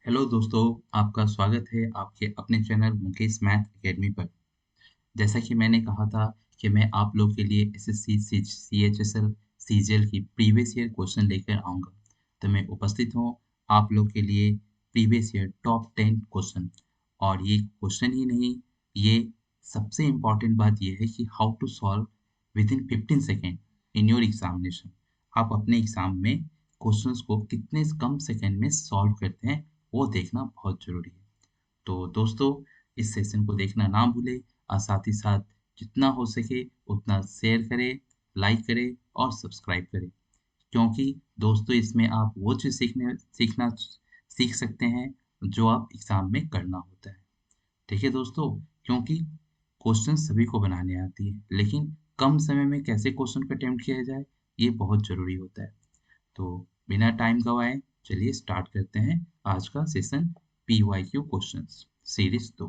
Hello दोस्तों, आपका स्वागत है आपके अपने चैनल मुकेश मैथ एकेडमी पर। जैसा कि मैंने कहा था कि मैं आप लोग के लिए एसएससी, सीएचएसएल, सीजीएल की प्रीवियस ईयर क्वेश्चन लेकर आऊँगा। तो मैं उपस्थित हूँ आप लोग के लिए प्रीवियस ईयर टॉप 10 क्वेश्चन। और ये क्वेश्चन ही नहीं, ये सबसे इम्पोर्टेंट बात ये है कि how to solve within 15 second in your examination. आप अपने एग्जाम में क्वेश्चंस को कितने कम सेकेंड में सॉल्व करते हैं, वो देखना बहुत ज़रूरी है। तो दोस्तों, इस सेशन को देखना ना भूलें और साथ ही साथ जितना हो सके उतना शेयर करें, लाइक करें और सब्सक्राइब करें। क्योंकि दोस्तों, इसमें आप वो चीज़ सीख सकते हैं जो आप एग्ज़ाम में करना होता है। ठीक है दोस्तों? क्योंकि क्वेश्चन सभी को बनाने आती है, लेकिन कम समय में कैसे क्वेश्चन को अटेम्प्ट किया जाए, ये बहुत ज़रूरी होता है। तो बिना टाइम गवाए चलिए स्टार्ट करते हैं आज का सेशन पीवाईक्यू क्वेश्चंस सीरीज 2।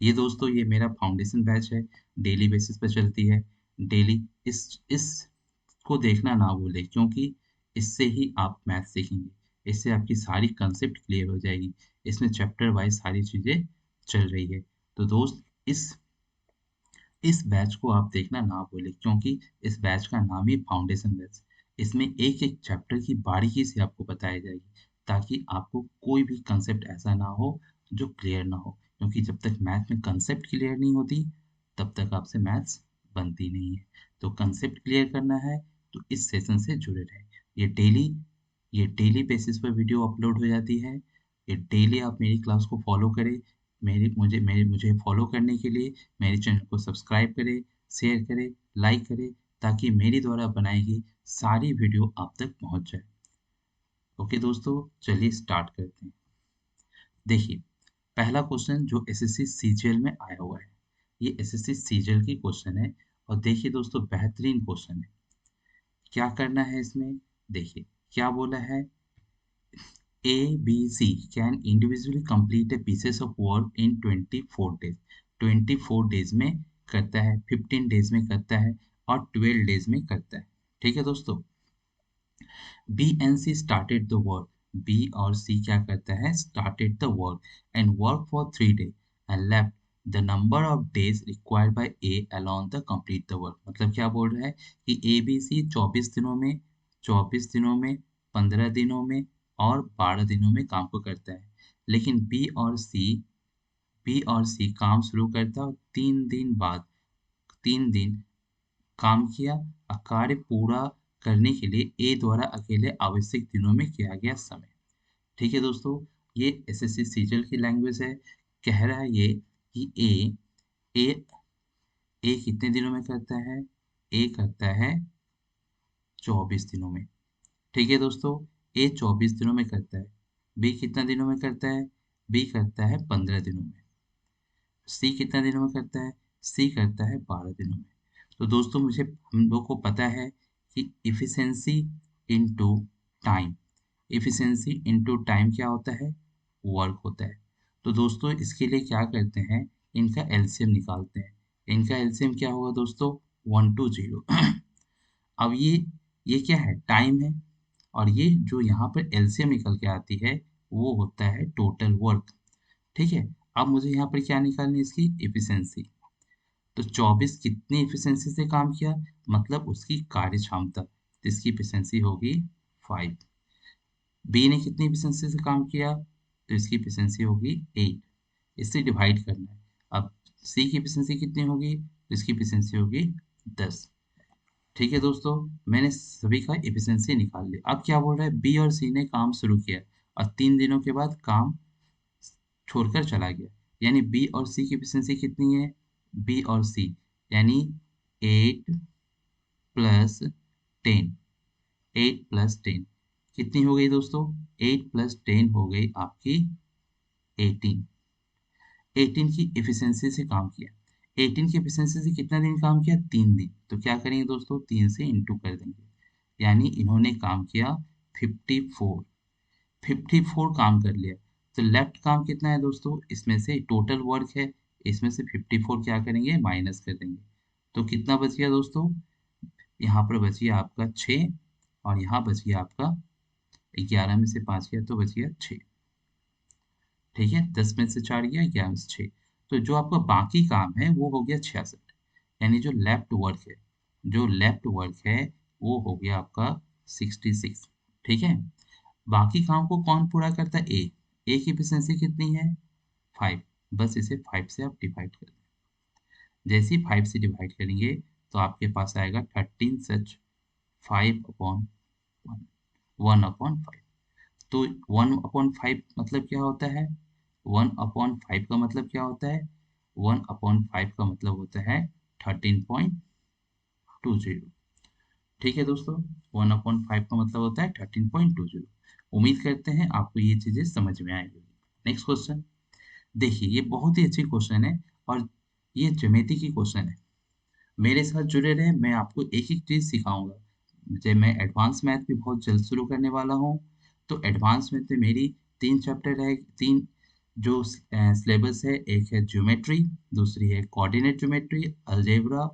ये दोस्तों, ये मेरा फाउंडेशन बैच है, डेली बेसिस पे चलती है। डेली इस को देखना ना भूलें, क्योंकि इससे ही आप मैथ सीखेंगे। इससे आपकी सारी कंसेप्ट क्लियर हो जाएगी। इसमें चैप्टर वाइज सारी चीज़ें चल रही है। तो दोस्त, इस बैच को आप देखना ना भूलें, क्योंकि इस बैच का नाम ही फाउंडेशन बैच। इसमें एक-एक चैप्टर की बारीकी से आपको बताई जाएगी, ताकि आपको कोई भी कंसेप्ट ऐसा ना हो जो क्लियर ना हो। क्योंकि जब तक मैथ में कंसेप्ट क्लियर नहीं होती, तब तक आपसे मैथ्स बनती नहीं है। तो कंसेप्ट क्लियर करना है तो इस सेशन से जुड़े रहें। ये डेली ये डेली बेसिस पर वीडियो अपलोड हो जाती है। ये डेली आप मेरी क्लास को फॉलो करें। मुझे फॉलो करने के लिए मेरे चैनल को सब्सक्राइब करें, शेयर करें, लाइक करें, ताकि मेरी द्वारा बनाई गई सारी वीडियो आप तक पहुंच जाए। ओके दोस्तों, चलिए स्टार्ट करते हैं। देखिए, पहला क्वेश्चन जो एसएससी सीजीएल में आया हुआ है, ये एसएससी सीजीएल की क्वेश्चन है। और देखिए दोस्तों, बेहतरीन क्वेश्चन है। क्या करना है इसमें? देखिए, क्या बोला है? A, B, C can individually complete a pieces of work in 24 days. 24 days में करता है, 15 डेज में करता है और 12 डेज में करता है। ठीक है दोस्तों? B and C started the work. B और C क्या करता है? Started the work and worked for 3 days and left the number of days required by A along the complete the work. मतलब क्या बोल रहा है कि A, B, C 24 दिनों में, 15 दिनों में और 12 दिनों में काम को करता है। लेकिन B और C काम शुरू करता है और 3 दिन काम किया और कार्य पूरा करने के लिए ए द्वारा अकेले आवश्यक दिनों में किया गया समय। ठीक है दोस्तों, ये एसएससी सीजीएल की लैंग्वेज है। कह रहा है ये कि ए ए कितने दिनों में करता है? ए करता है 24 दिनों में। ठीक है दोस्तों, ए 24 दिनों में करता है। बी कितना दिनों में करता है? बी करता है 15 दिनों में। सी कितना दिनों में करता है? सी करता है 12 दिनों में। तो दोस्तों, हम लोग को पता है कि efficiency into time, efficiency into time क्या होता है? वर्क होता है। तो दोस्तों, इसके लिए क्या करते हैं? इनका एलसीएम निकालते हैं। इनका एलसीएम क्या होगा दोस्तों? 1 टू 0। अब ये क्या है? टाइम है। और ये जो यहाँ पर एलसीएम निकल के आती है, वो होता है टोटल वर्क। ठीक है? अब मुझे यहाँ पर क्या निकालनी है? इसकी एफिशिएंसी। तो 24 कितनी एफिशिएंसी से काम किया, मतलब उसकी कार्य क्षमता, तो इसकी एफिशिएंसी होगी 5। बी ने कितनी एफिशिएंसी से काम किया, तो इसकी एफिशिएंसी होगी 8। इससे डिवाइड करना है। अब सी की एफिशिएंसी कितनी होगी, तो इसकी एफिशिएंसी होगी 10। ठीक है दोस्तों, मैंने सभी का एफिशिएंसी निकाल लिया। अब क्या बोल रहा है? बी और सी ने काम शुरू किया और 3 दिनों के बाद काम छोड़कर चला गया। यानी बी और सी की एफिशिएंसी कितनी है? बी और सी यानी 8 प्लस 10। 8 प्लस 10 कितनी हो गई दोस्तों? 8 प्लस 10 हो गई आपकी 18। 18 की एफिशिएंसी से काम किया। 18 की एफिशिएंसी से कितना दिन काम किया? 3 दिन। तो क्या करेंगे दोस्तों? 3 से इंटू कर देंगे। यानी इन्होंने काम किया 54। 54 काम कर लिया। तो लेफ्ट काम कितना है दोस्तों? इसमें से टोटल वर्क है, इसमें से 54 क्या करेंगे? माइनस कर देंगे। तो कितना बच गया दोस्तों? यहाँ पर बच गया आपका 6 और यहाँ बच गया आपका 11 में से 5 गया तो बच गया 6। ठीक है, 10 में से 4 गया, 11 में से 6। तो जो आपका बाकी काम है वो हो गया 66, यानी जो लेफ्ट वर्क है वो हो गया आपका 66। ठीक है, बाकी काम को कौन पूरा करता है? ए की एफिशिएंसी कितनी है? 5। बस इसे 5 से आप डिवाइड कर दें। जैसे ही 5 से डिवाइड करेंगे तो आपके पास आएगा 13 सच 5 अपॉन 1, 1 अपॉन 5। तो 1 अपॉन 5 मतलब क्या होता है? 1 अपॉन 5 का मतलब क्या होता है? 1 अपॉन 5 का मतलब होता है 13.20। ठीक है दोस्तों, 1 अपॉन 5 का मतलब होता है 13.20। उम्मीद करते हैं आपको ये चीजें समझ में आएगी। नेक्स्ट क्वेश्चन देखिए, ये बहुत ही अच्छी क्वेश्चन है और ये ज्योमेट्री की क्वेश्चन है। मेरे साथ जुड़े रहें, मैं आपको एक-एक चीज़ सिखाऊँगा। जब मैं एडवांस मैथ भी बहुत जल्द शुरू करने वाला हूँ, तो एडवांस मैथ में मेरी 3 चैप्टर रहे 3 जो सिलेबस है, एक है ज्योमेट्री, दूसरी है कोऑर्डिनेट ज्योमेट्री, अलजेब्रा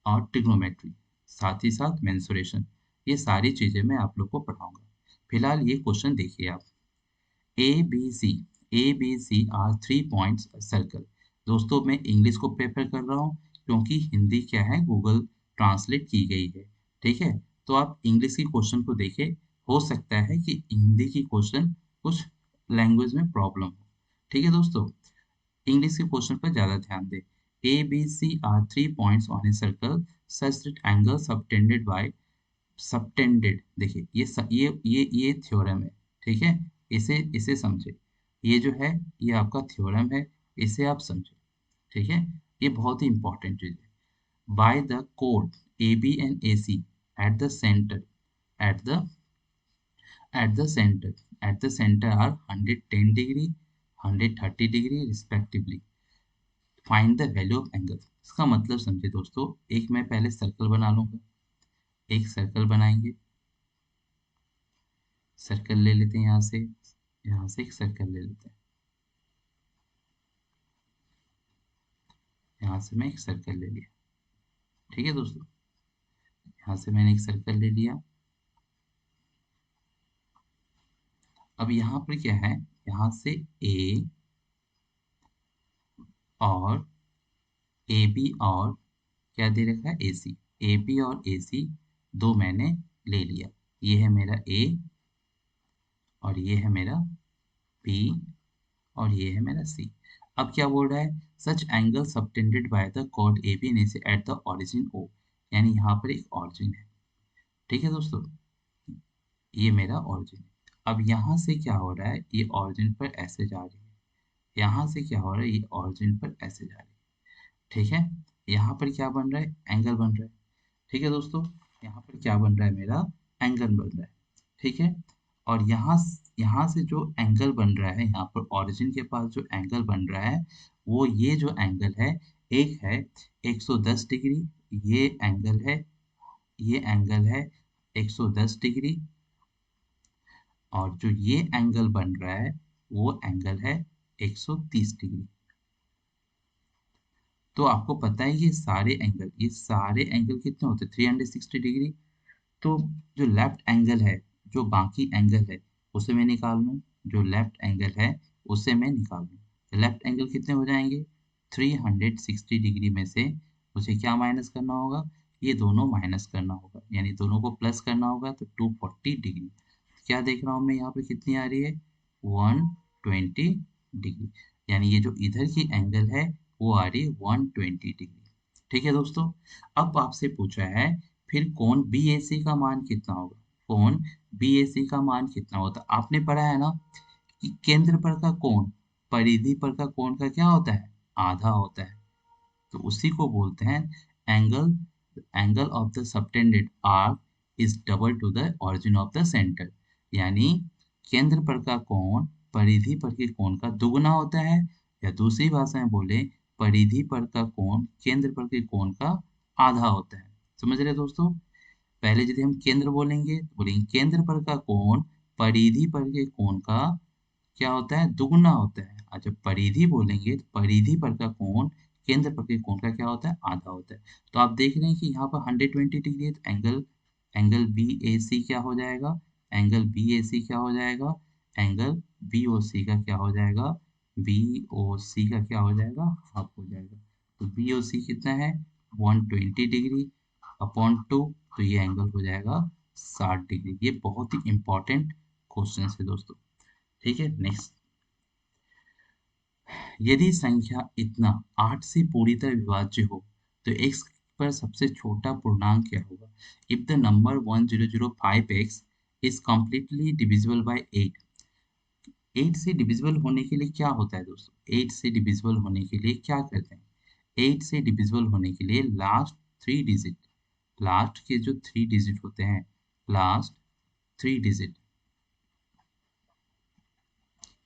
और ट्रिग्नोमेट्री, साथ ही साथ मेंसुरेशन। ये सारी चीज़ें मैं आप लोग को पढ़ाऊँगा। फिलहाल ये क्वेश्चन देखिए आप। ABC ABC are 3 points circle. दोस्तों मैं इंग्लिश को प्रेफ़र कर रहा हूँ क्योंकि हिंदी क्या है गूगल ट्रांसलेट की गई है, ठीक है? तो आप इंग्लिश की क्वेश्चन को देखें, हो सकता है कि हिंदी की क्वेश्चन कुछ लैंग्वेज में प्रॉब्लम हो, ठीक है दोस्तों? इंग्लिश के क्वेश्चन पर ज़्यादा ध्यान दें। ABC are 3 points on a circle such that angle subtended by subtended देखिए ये थ्योरम है, ठीक है? इसे इसे समझे। ये जो है ये आपका थ्योरम है, इसे आप समझे, ठीक है? ये बहुत ही इम्पोर्टेंट चीज़ है। बाय द कोड AB and AC at the centre at the at the centre at the centre are 110 degree 130 degree respectively. Find the value of angle. इसका मतलब समझे दोस्तों, एक मैं पहले सर्कल बना लूँगा, एक सर्कल बनाएँगे, सर्कल ले लेते हैं यहाँ से एक सर्कल ले लेते हैं। यहाँ से मैं एक सर्कल ले लिया, ठीक है दोस्तों? यहाँ से मैंने एक सर्कल ले लिया। अब यहाँ पर क्या है? यहाँ से ए और ए बी और क्या दे रखा है? ए सी। ए बी और ए सी दो मैंने ले लिया। ये है मेरा ए और ये है मेरा बी और ये है मेरा सी। अब क्या बोल रहा है? Such angle subtended by the chord A B and A C at the origin O, यानी यहाँ पर एक ओरिजिन है, ठीक है दोस्तों? ये मेरा ओरिजिन है। अब यहाँ से क्या हो रहा है? ये ओरिजिन पर ऐसे जा रही है। यहाँ से क्या हो रहा है? ये ओरिजिन पर ऐसे जा रही है। ठीक है? यहाँ पर क्या बन रहा है? एंगल बन रहा है। ठीक है दोस्तों? यहाँ पर क्या बन रहा है मेरा? एंगल बन रहा है। ठीक है? और यहाँ से जो एंगल बन रहा है, यहाँ पर ओरिजिन के पास जो एंगल बन रहा है, वो ये जो एंगल है, एक है 110 डिग्री, ये एंगल है 110 डिग्री और जो ये एंगल बन रहा है, वो एंगल है 130 डिग्री। तो आपको पता है ये सारे एंगल कितने होते हैं? 360 डिग्री। तो जो लेफ्ट एंगल है, जो बाकी एंगल है, उसे मैं निकाल लूँ। जो लेफ्ट एंगल है, उसे मैं निकाल लूँ। तो लेफ्ट एंगल कितने हो जाएँगे? 360 डिग्री में से मुझे क्या माइनस करना होगा? ये दोनों माइनस करना होगा, यानी दोनों को प्लस करना होगा तो 240 डिग्री। क्या देख रहा हूँ मैं यहाँ पे कितनी आ रही है? 120 डिग्री। यानी ये जो इधर की एंगल है, वो आ रही है 120 डिग्री। ठीक है दोस्तों? अब आपसे पूछा है फिर कोण बीएसी का मान कितना होगा? कोण बीएसी का मान कितना होता? आपने पढ़ा है ना कि केंद्र पर का कोण परिधि पर का कोण का क्या होता है? आधा होता है। तो उसी को बोलते हैं angle angle of the subtended arc is double two the origin of the centre. यानी केंद्र पर का कोण परिधि पर के कोण का दुगुना होता है, या दूसरी भाषा में बोले परिधि पर का कोण केंद्र पर के कोण का आधा होता है। समझ रहे दोस्तों? पहले यदि हम केंद्र बोलेंगे तो बोलेंगे केंद्र पर का कोण परिधि पर के कोण का क्या होता है? दुगुना होता है। और जब परिधि बोलेंगे तो परिधि पर का कोण केंद्र पर के कोण का क्या होता है? आधा होता है। तो आप देख रहे हैं कि यहाँ पर 120 डिग्री है तो एंगल एंगल बीएसी क्या हो जाएगा? एंगल बीएसी क्या हो जाएगा? एंगल बीओसी का क्या हो जाएगा? बी ओ सी का क्या हो जाएगा, हाफ हो जाएगा। तो बी ओ सी कितना है, 120 डिग्री अपॉन 2, तो ये एंगल हो जाएगा 60 डिग्री। ये बहुत ही इंपॉर्टेंट क्वेश्चन है दोस्तों। ठीक है, नेक्स्ट। यदि संख्या इतना 8 से पूरी तरह विभाज्य हो तो x पर सबसे छोटा पूर्णांक क्या होगा? If the number 1005x is completely divisible by 8, 8 से डिविजिबल होने के लिए क्या होता है दोस्तों? 8 से डिविजिबल होने के लिए क्या करते हैं? 8 से डिविजिबल होने के लिए लास्ट 3 डिजिट, लास्ट के जो 3 डिजिट होते हैं, last 3 digit,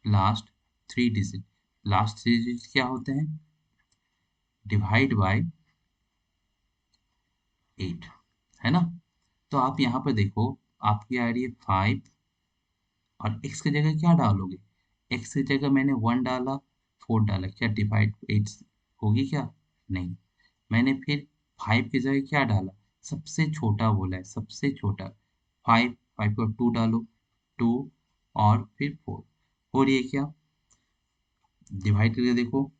last 3 digit, last 3 digit क्या होते हैं? डिवाइड बाय 8, है ना? तो आप यहाँ पर देखो, आपकी आ रही है 5 और x की जगह क्या डालोगे? x की जगह मैंने 1 डाला, 4 डाला, क्या डिवाइड 8 होगी क्या? नहीं। मैंने फिर 5 की जगह क्या डाला? सबसे छोटा बोला है, सबसे छोटा। 5, 5 को 2 डालो, 2 और फिर 4, और ये क्या? डिवाइड करके देखो,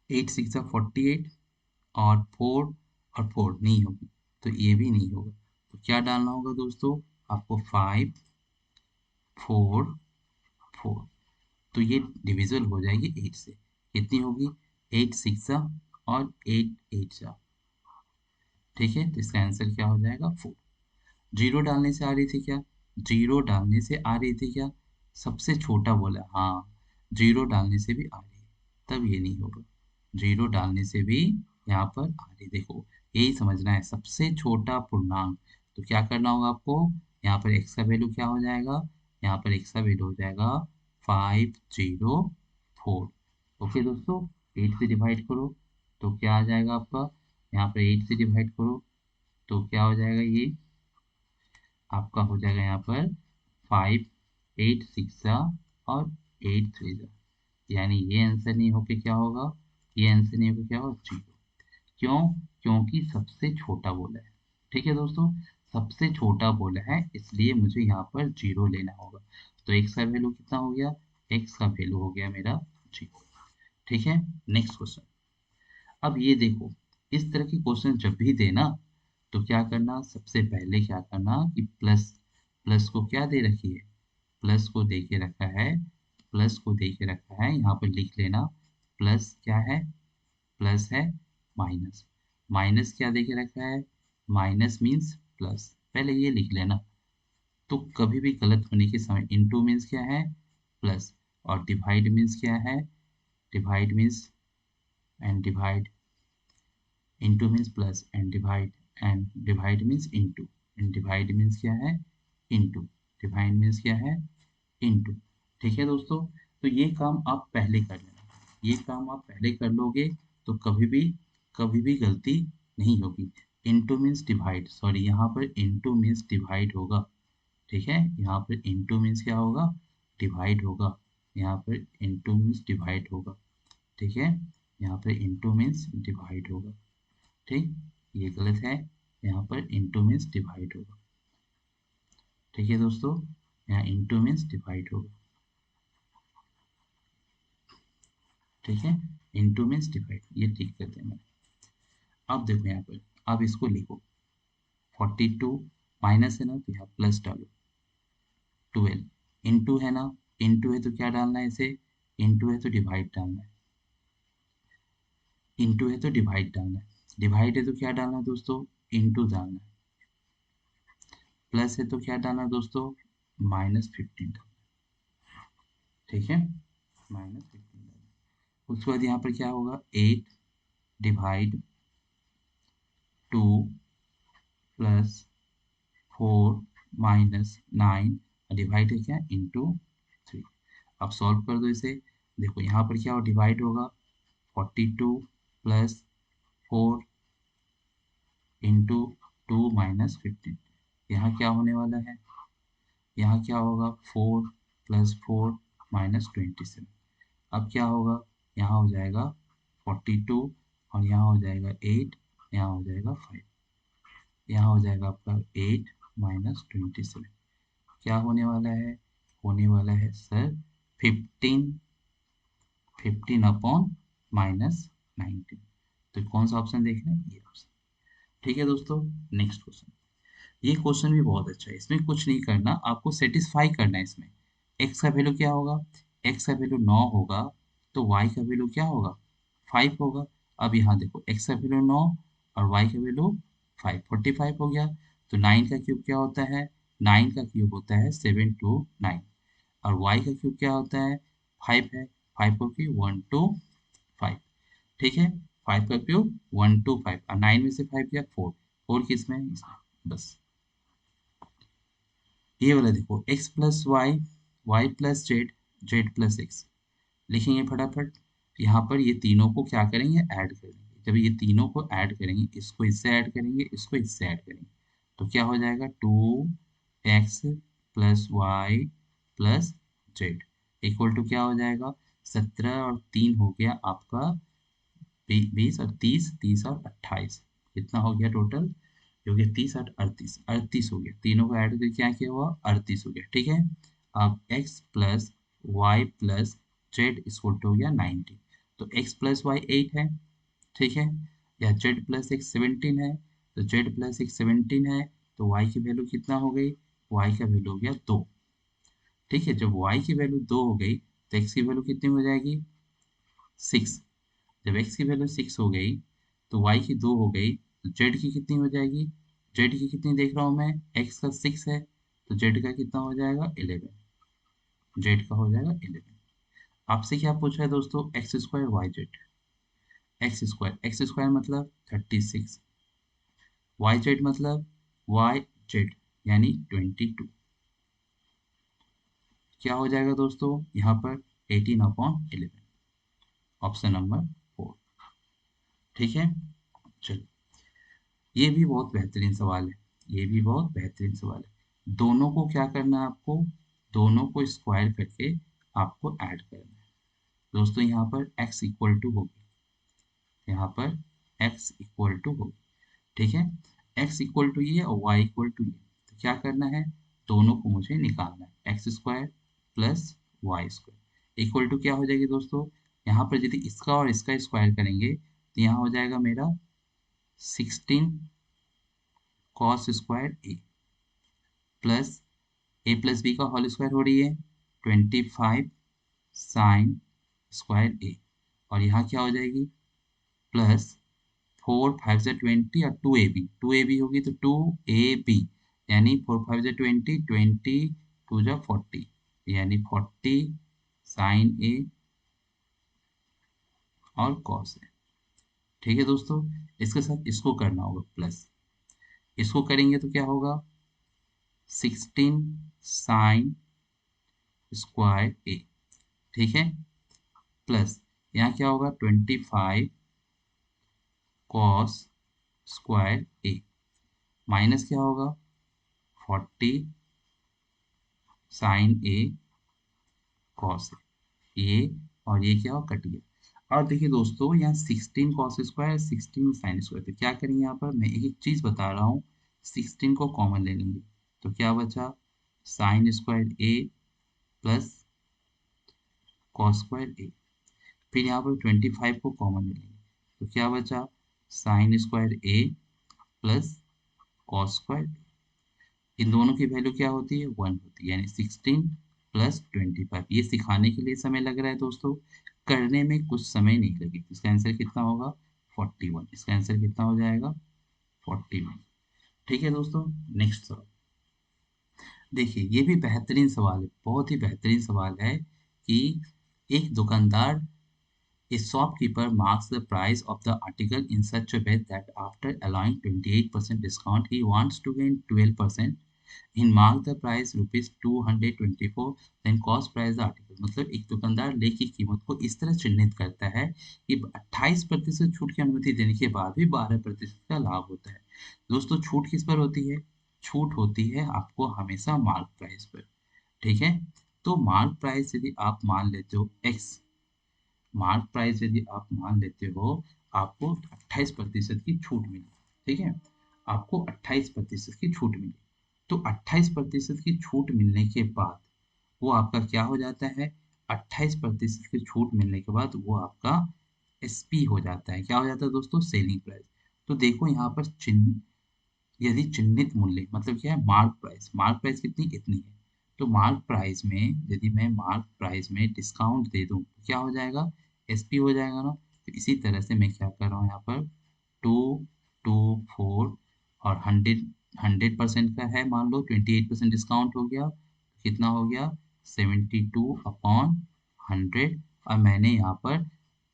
8 6 48 और 4 और 4 नहीं होगी, तो ये भी नहीं होगा। तो क्या डालना होगा दोस्तों? आपको 5 4 4, तो ये डिविजिबल हो जाएगी 8 से। कितनी होगी? 8 6 और 8 8 जा। ठीक है, तो इसका आंसर क्या हो जाएगा? 4। जीरो डालने से आ रही थी क्या? जीरो डालने से आ रही थी क्या? सबसे छोटा बोला, हाँ, जीरो डालने से भी आ रही है, तब ये नहीं होगा। जीरो डालने से भी यहाँ पर आ रही, देखो यही समझना है, सबसे छोटा पूर्णांक। तो क्या करना होगा आपको? यहाँ पर x का वैल्यू क्या हो जाएगा? यहाँ पर x का वैल्यू हो जाएगा 504। ओके दोस्तों, 8 से डिवाइड करो तो क्या आ जाएगा आपका? यहाँ पर 8 से डिवाइड करो तो क्या हो जाएगा? ये आपका हो जाएगा यहाँ पर 5 8 6 और 8 3, यानी ये आंसर नहीं होके क्या होगा? ये आंसर नहीं होके क्या होगा? 0। क्यों? क्योंकि सबसे छोटा बोला है। ठीक है दोस्तों, सबसे छोटा बोला है, इसलिए मुझे यहाँ पर 0 लेना होगा। तो x का वैल्यू कितना हो गया? x का वैल्यू हो गया मेरा 0। ठीक है, नेक्स्ट क्वेश्चन। अब ये देखो, इस तरह के क्वेश्चन जब भी देना, तो क्या करना? सबसे पहले क्या करना कि प्लस, प्लस को क्या दे रखी है? प्लस को दे के रखा है, प्लस को दे के रखा है, यहाँ पर लिख लेना। प्लस क्या है? प्लस है माइनस, माइनस क्या दे के रखा है? माइनस मीन्स प्लस, पहले ये लिख लेना। तो कभी भी गलत होने के समय इनटू मीन्स क्या है? प्लस, और डिवाइड मीन्स क्या है? Divide means, and divide, into means plus, and divide means into, and divide means क्या है? into, divide means क्या है? into। ठीक है दोस्तों, तो ये काम आप पहले कर लेना, ये काम आप पहले कर लोगे तो कभी भी गलती नहीं होगी। into means divide, सॉरी यहाँ पर into means divide होगा। ठीक है, यहाँ पर into means क्या होगा? divide होगा। यहाँ पर into means divide होगा। ठीक है, यहाँ पर into means divide होगा। ठीक, ये गलत है, यहाँ पर इंटू मीन्स डिवाइड होगा। ठीक है दोस्तों, यहाँ इंटू मीन्स डिवाइड होगा। ठीक है, इंटू मीन्स डिवाइड, ये ठीक करते हैं। अब देखो यहाँ पर, अब इसको लिखो, 42 माइनस है ना, तो यहाँ प्लस डालो, 12 इंटू है ना, इंटू है तो क्या डालना है इसे? इंटू है तो डिवाइड डालना है, इंटू है तो डिवाइड डालना है, डिवाइड है तो क्या डालना है दोस्तों? इंटू डालना है, प्लस है तो क्या डालना है दोस्तों? -15 डालना है। ठीक है, -15 डालना है। उसके बाद यहाँ पर क्या होगा? 8 डिवाइड 2 प्लस 4 माइनस 9, डिवाइड है क्या? इंटू 3। अब सॉल्व कर दो इसे। देखो यहाँ पर क्या हो? डिवाइड होगा 42 प्लस 4 इंटू 2 माइनस 15। यहाँ क्या होने वाला है? यहाँ क्या होगा? 4 प्लस 4 माइनस 27। अब क्या होगा? यहाँ हो जाएगा 42 और यहाँ हो जाएगा 8, यहाँ हो जाएगा 5, यहाँ हो जाएगा आपका 8 माइनस 27। क्या होने वाला है? होने वाला है सर 15 15/-19। तो कौन सा ऑप्शन देख रहे हैं, ये ऑप्शन। ठीक है दोस्तों, नेक्स्ट क्वेश्चन। ये क्वेश्चन भी बहुत अच्छा है, इसमें कुछ नहीं करना, आपको सेटिस्फाई करना है इसमें। x का वैल्यू क्या होगा, x का वैल्यू 9 होगा, तो y का वैल्यू क्या होगा, 5 होगा। अब यहाँ देखो, x का वैल्यू 9 और y का वैल्यू 5, 45 हो गया। तो 9 का क्यूब क्या होता है, 9 का क्यूब होता है 7 to 9, और y का क्यूब क्या होता है, 5 है, 5 का क्यूब 1 to 5। ठीक है, 5 का क्यूब 1 to 5, और 9 में से 5 गया 4, 4 किस में है? इसमें। बस ये वाला देखो, x plus y, y plus z, z plus x, लिखेंगे फटाफट। यहाँ पर ये तीनों को क्या करेंगे, ऐड करेंगे। जब ये तीनों को ऐड करेंगे, इसको इससे ऐड करेंगे, इसको इससे ऐड करेंगे, तो क्या हो जाएगा, 2x plus y plus z equal to क्या हो जाएगा, 17 और 3 हो गया आपका 20, और 30, 30 और 28, कितना हो गया टोटल, हो गया 30 और 38, 38 हो गया। तीनों को ऐड करके क्या किया हुआ, 38 हो गया। ठीक है, अब x plus y plus z equal to हो गया 90। तो x प्लस वाई 8 है, ठीक है, या जेड प्लस एक्स 17 है, तो जेड प्लस एक्स 17 है, तो y की वैल्यू कितना हो गई, y का वैल्यू हो गया 2। ठीक है, जब y की वैल्यू 2 हो गई, तो x की वैल्यू कितनी हो जाएगी, 6। जब x की वैल्यू 6 हो गई, तो y की 2 हो गई, तो z की कितनी हो जाएगी, z की कितनी देख रहा हूँ मैं, x का 6 है, तो z का कितना हो जाएगा 11, z का हो जाएगा 11। आपसे क्या पूछा है दोस्तों, x square y z, x square मतलब 36, वाई जेड मतलब वाई जेड यानी 22। क्या हो जाएगा दोस्तों यहाँ पर, 18/11, ऑप्शन नंबर 4। ठीक है, चलो, ये भी बहुत बेहतरीन सवाल है, ये भी बहुत बेहतरीन सवाल है। दोनों को क्या करना है आपको, दोनों को स्क्वायर करके आपको ऐड करना है। दोस्तों यहाँ पर x इक्वल टू होगी, यहाँ पर x इक्वल टू होगी, ठीक है, x इक्वल टू ये और y इक्वल टू ये। तो क्या करना है, दोनों को मुझे निकालना है, x square plus y square equal to क्या हो जाएगी दोस्तों, यहाँ पर यदि इसका और इसका स्क्वायर करेंगे, तो यहाँ हो जाएगा मेरा 16 कॉस स्क्वायर ए प्लस ए प्लस बी का होल स्क्वायर हो रही है 25 साइन स्क्वायर ए, और यहाँ क्या हो जाएगी, प्लस 4 5 से 20 और 2ab, 2ab होगी तो 2ab, यानी 4 5 से 20, 20 2 जा 40, यानी 40 साइन ए और कॉस ए। ठीक है दोस्तों, इसके साथ इसको करना होगा प्लस, इसको करेंगे तो क्या होगा, 16 साइन स्क्वायर ए, ठीक है, प्लस यहाँ क्या होगा 25 कॉस स्क्वायर ए, माइनस क्या होगा 40 साइन ए कॉस ए, ये और ये क्या हो कट गया। और देखिए दोस्तों, यहाँ 16 कॉस स्क्वायर 16 साइन स्क्वायर, तो क्या करेंगे यहाँ पर, मैं एक एक चीज बता रहा हूँ, 16 को कॉमन ले लेंगे, तो क्या बचा, साइन स्क्वायर ए प्लस कॉस स्क्वायर ए, फिर यहाँ पर 25 को कॉमन ले लेंगे, तो क्या बचा, साइन स्क्वायर ए प्लस कॉस स्क्वायर। इन दोनों की वैल्यू क्या होती है, 1 होती है, यानी 16 प्लस 25। ये सिखाने के लिए समय लग रहा है दोस्तों, करने में कुछ समय नहीं लगेगा। इसका आंसर कितना होगा, 41, इसका आंसर कितना हो जाएगा 41। ठीक है दोस्तों, नेक्स्ट सवाल देखिए, ये भी बेहतरीन सवाल है, बहुत ही बेहतरीन सवाल है कि एक दुकानदार, a shopkeeper marks the price of the article in such a way that after allowing 28% discount, he wants to gain 12%. In mark the price rupees 224, then cost price the article। मतलब एक दुकानदार ले की कीमत को इस तरह चिन्हित करता है कि 28% छूट की अनुमति देने के बाद भी 12% का लाभ होता है। दोस्तों, छूट किस पर होती है, छूट होती है आपको हमेशा मार्क प्राइस पर। ठीक है, तो मार्क प्राइस यदि आप मान लेते हो x, मार्क प्राइस यदि आप मान लेते हो, आपको 28% की छूट मिली, ठीक है, आपको 28% की छूट मिली, तो 28% की छूट मिलने के बाद वो आपका क्या हो जाता है, 28% की छूट मिलने के बाद वो आपका एसपी हो जाता है। क्या हो जाता है दोस्तों? Selling price. तो देखो यहाँ पर यदि चिन्हित मूल्य मतलब क्या है? मार्क प्राइस कितनी? इतनी है। तो मार्क प्राइस में यदि मैं मार्क प्राइस में डिस्काउंट दे दूँ, तो क्या हो जाएगा? एसपी हो जाएगा ना? तो इसी तरह से मैं क्या कर रहा हूँ यहाँ पर 224 और 100% का है, मान लो 28% डिस्काउंट हो गया, कितना हो गया? 72 अपॉन 100 और मैंने यहाँ पर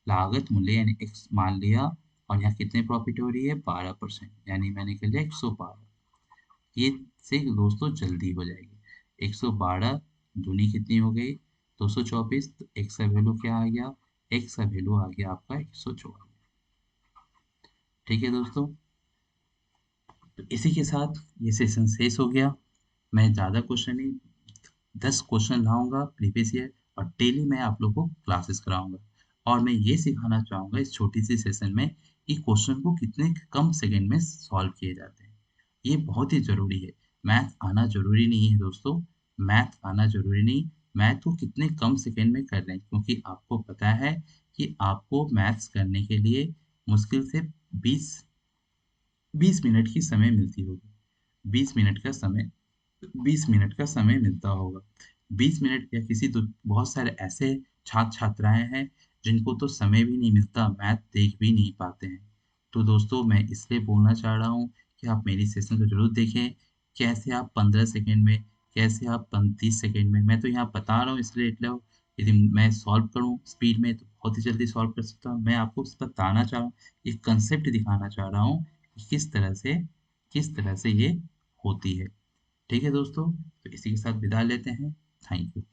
लागत मूल्य यानी एक्स मान लिया और यहाँ कितने प्रॉफिट हो रही है? 12%, यानी मैंने कर लिया 112। ये से दोस्तों जल्दी हो जाएगी। 112 दूनी कितनी हो गई? 224। तो एक्स का वैल्यू क्या आ गया? एक्स का वैल्यू आ गया आपका 114। ठीक है दोस्तों, तो इसी के साथ ये सेशन शेष हो गया। मैं ज़्यादा क्वेश्चन नहीं, 10 क्वेश्चन लाऊंगा प्रीवियस ईयर और डेली मैं आप लोग को क्लासेस कराऊंगा। और मैं ये सिखाना चाहूँगा इस छोटी सी सेशन में कि क्वेश्चन को कितने कम सेकंड में सॉल्व किए जाते हैं। ये बहुत ही ज़रूरी है। मैथ आना ज़रूरी नहीं है दोस्तों, मैथ आना ज़रूरी नहीं, मैथ को कितने कम सेकंड में कर रहे हैं, क्योंकि आपको पता है कि आपको मैथ्स करने के लिए मुश्किल से 20 मिनट की समय मिलती होगी। 20 मिनट का समय 20 मिनट का समय मिलता होगा। 20 मिनट या बहुत सारे ऐसे छात्र-छात्राएँ हैं, जिनको तो समय भी नहीं मिलता, मैथ देख भी नहीं पाते हैं। तो दोस्तों मैं इसलिए बोलना चाह रहा हूँ कि आप मेरी सेशन को ज़रूर देखें। कैसे आप 15 सेकंड में, कैसे आप 30 सेकंड में, मैं तो यहाँ बता रहा हूँ इसलिए मतलब यदि मैं सॉल्व करूँ स्पीड में तो बहुत ही जल्दी सॉल्व कर सकता हूँ। मैं आपको बस बताना चाह रहा हूँ, एक कांसेप्ट दिखाना चाह रहा हूँ कि किस तरह से ये होती है। ठीक है दोस्तों, तो इसी के साथ विदा लेते हैं। Thank you.